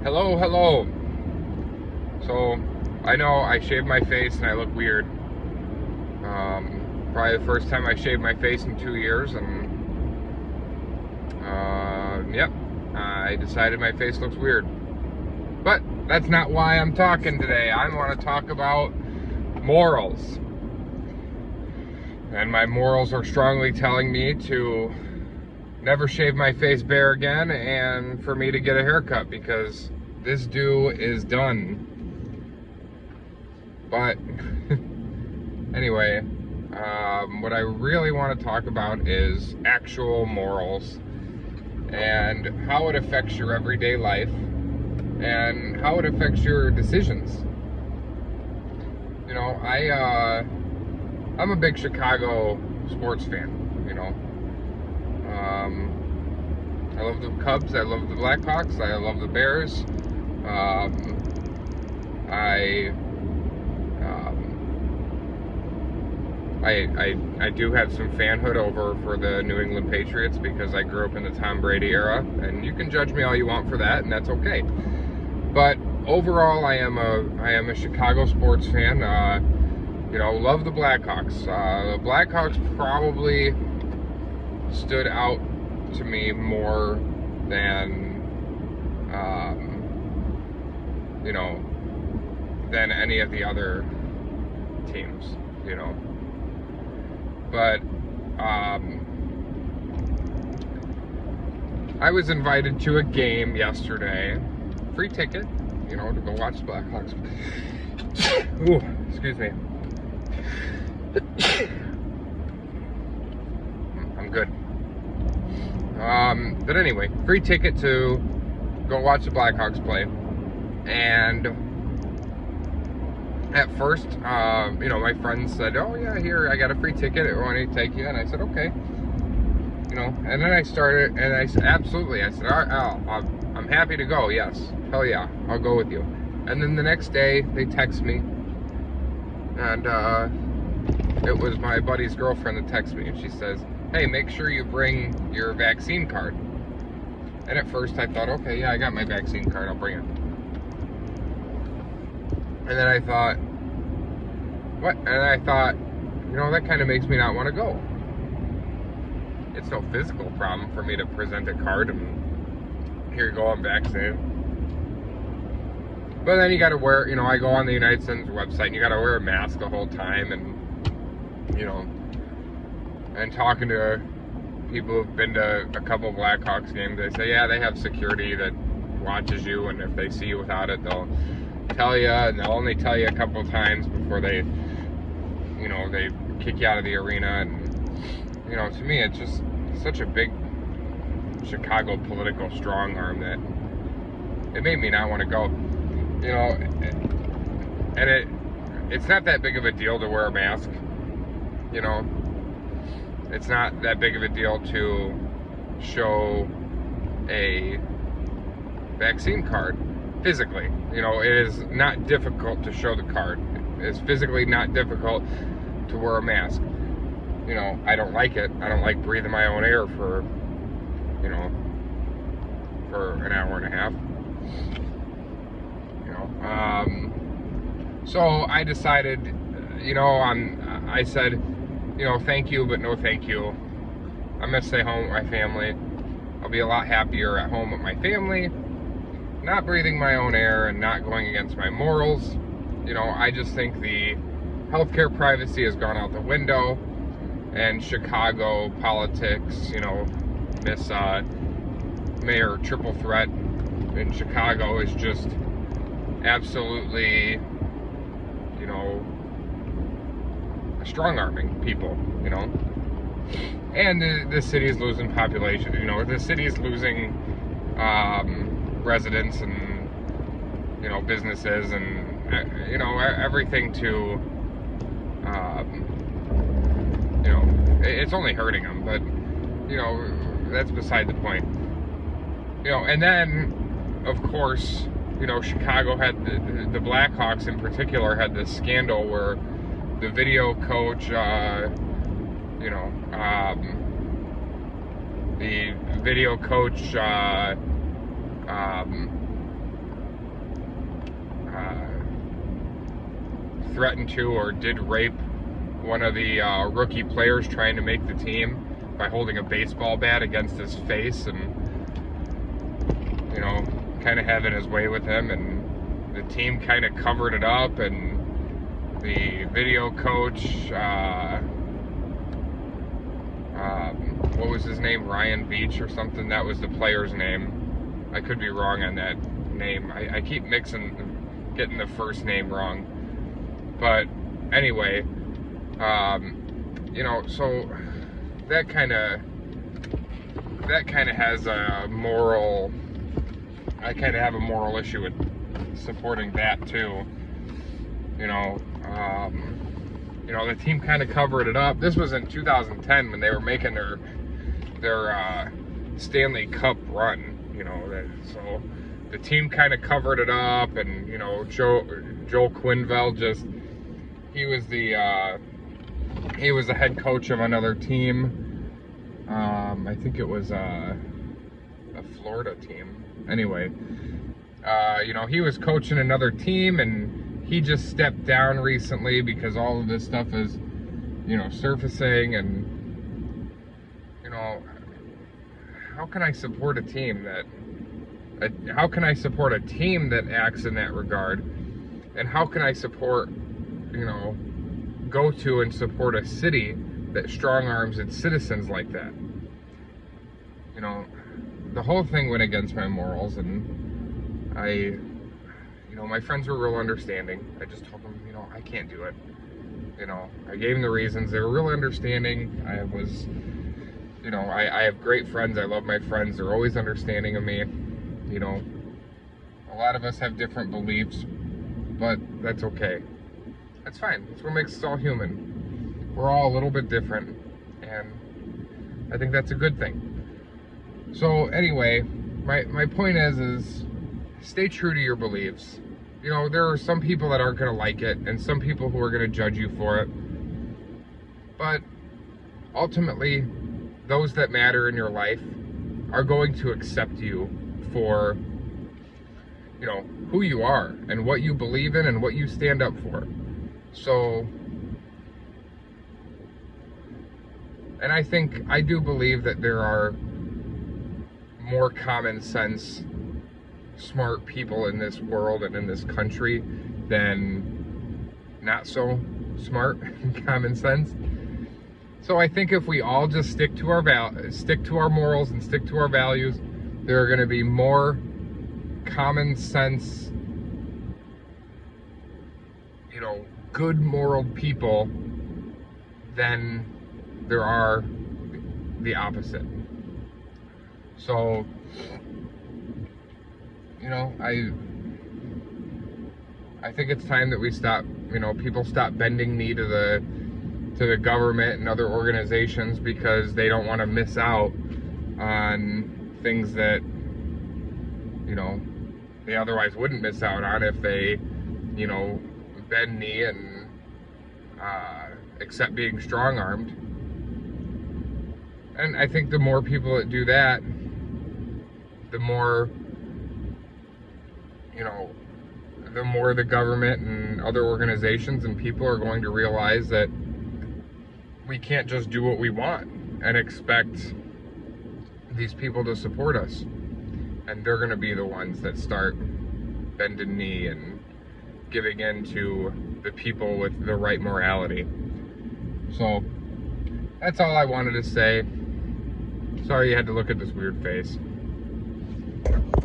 Hello, hello. So, I know I shaved my face and I look weird. Probably the first time I shaved my face in 2 years, and yep, I decided my face looks weird. But that's not why I'm talking today. I want to talk about morals. And my morals are strongly telling me to never shave my face bare again and for me to get a haircut because this do is done. But anyway, what I really want to talk about is actual morals and how it affects your everyday life and how it affects your decisions. You know, I'm a big Chicago sports fan, you know. I love the Cubs, I love the Blackhawks, I love the Bears. I do have some fanhood over for the New England Patriots because I grew up in the Tom Brady era, and you can judge me all you want for that, and that's okay. But overall, I am a Chicago sports fan. You know, love the Blackhawks. The Blackhawks probably stood out to me more than you know, than any of the other teams, you know. But I was invited to a game yesterday, free ticket, you know, to go watch the Blackhawks. Ooh, excuse me. I'm good. But anyway, free ticket to go watch the Blackhawks play. And at first, you know, my friends said, "Oh yeah, here, I got a free ticket. I want to take you." And I said, "Okay." You know, and then I started, and I said, "Absolutely." I said, I'm happy to go. Yes, hell yeah, I'll go with you." And then the next day, they text me, and it was my buddy's girlfriend that texted me, and she says, "Hey, make sure you bring your vaccine card." And at first, I thought, "Okay, yeah, I got my vaccine card. I'll bring it." And then I thought, what? And I thought, you know, that kind of makes me not want to go. It's no physical problem for me to present a card and here you go, I'm vaccinated. But then you got to wear, you know, I go on the United Citizens website and you got to wear a mask the whole time, and, you know, and talking to people who've been to a couple Blackhawks games, they say, yeah, they have security that watches you, and if they see you without it, they'll tell you, and they'll only tell you a couple times before they, you know, they kick you out of the arena. And, you know, to me, it's just such a big Chicago political strong arm that it made me not want to go. You know, and it's not that big of a deal to wear a mask. You know, it's not that big of a deal to show a vaccine card physically. You know, it is not difficult to show the card. It's physically not difficult to wear a mask. You know, I don't like it. I don't like breathing my own air for, you know, for an hour and a half. You know, so I decided, you know, I said, you know, thank you, but no thank you. I'm gonna stay home with my family. I'll be a lot happier at home with my family, not breathing my own air and not going against my morals. You know, I just think the healthcare privacy has gone out the window, and Chicago politics, you know, Miss Mayor Triple Threat in Chicago is just absolutely, you know, strong-arming people, you know. And the city is losing population, you know, the city is losing residents and, you know, businesses and, you know, everything to, you know, it's only hurting them, but, you know, that's beside the point. You know, and then, of course, you know, Chicago had, the Blackhawks in particular had this scandal where the video coach, you know, the video coach threatened to or did rape one of the rookie players trying to make the team by holding a baseball bat against his face and, you know, kind of having his way with him. And the team kind of covered it up, and the video coach, what was his name? Ryan Beach or something? That was the player's name. I could be wrong on that name. I keep getting the first name wrong. But anyway, you know, so that kind of has a moral, I kind of have a moral issue with supporting that too. You know, the team kind of covered it up. This was in 2010 when they were making their Stanley Cup run. You know, so the team kind of covered it up, and you know, Joel Quenneville he was the head coach of another team. I think it was a Florida team. Anyway, you know, he was coaching another team, and he just stepped down recently because all of this stuff is, you know, surfacing. And you know, how can I support a team that acts in that regard? And how can I support, you know, go to and support a city that strong arms its citizens like that? You know, the whole thing went against my morals, and you know, my friends were real understanding. I just told them, you know, I can't do it. You know, I gave them the reasons. They were real understanding. You know, I have great friends. I love my friends. They're always understanding of me. You know, a lot of us have different beliefs, but that's okay. That's fine. That's what makes us all human. We're all a little bit different, and I think that's a good thing. So anyway, my point is stay true to your beliefs. You know, there are some people that aren't going to like it, and some people who are going to judge you for it. But ultimately, those that matter in your life are going to accept you for, you know, who you are and what you believe in and what you stand up for. So, and I do believe that there are more common sense, smart people in this world and in this country than not so smart and common sense. So I think if we all just stick to our morals and stick to our values, there are going to be more common sense, you know, good moral people than there are the opposite. So, you know, I think it's time that we stop, you know, people stop bending knee to the government and other organizations because they don't want to miss out on things that, you know, they otherwise wouldn't miss out on if they, you know, bend knee and accept being strong-armed. And I think the more people that do that, the more, you know, the more the government and other organizations and people are going to realize that we can't just do what we want and expect these people to support us. And they're going to be the ones that start bending knee and giving in to the people with the right morality. So that's all I wanted to say. Sorry you had to look at this weird face.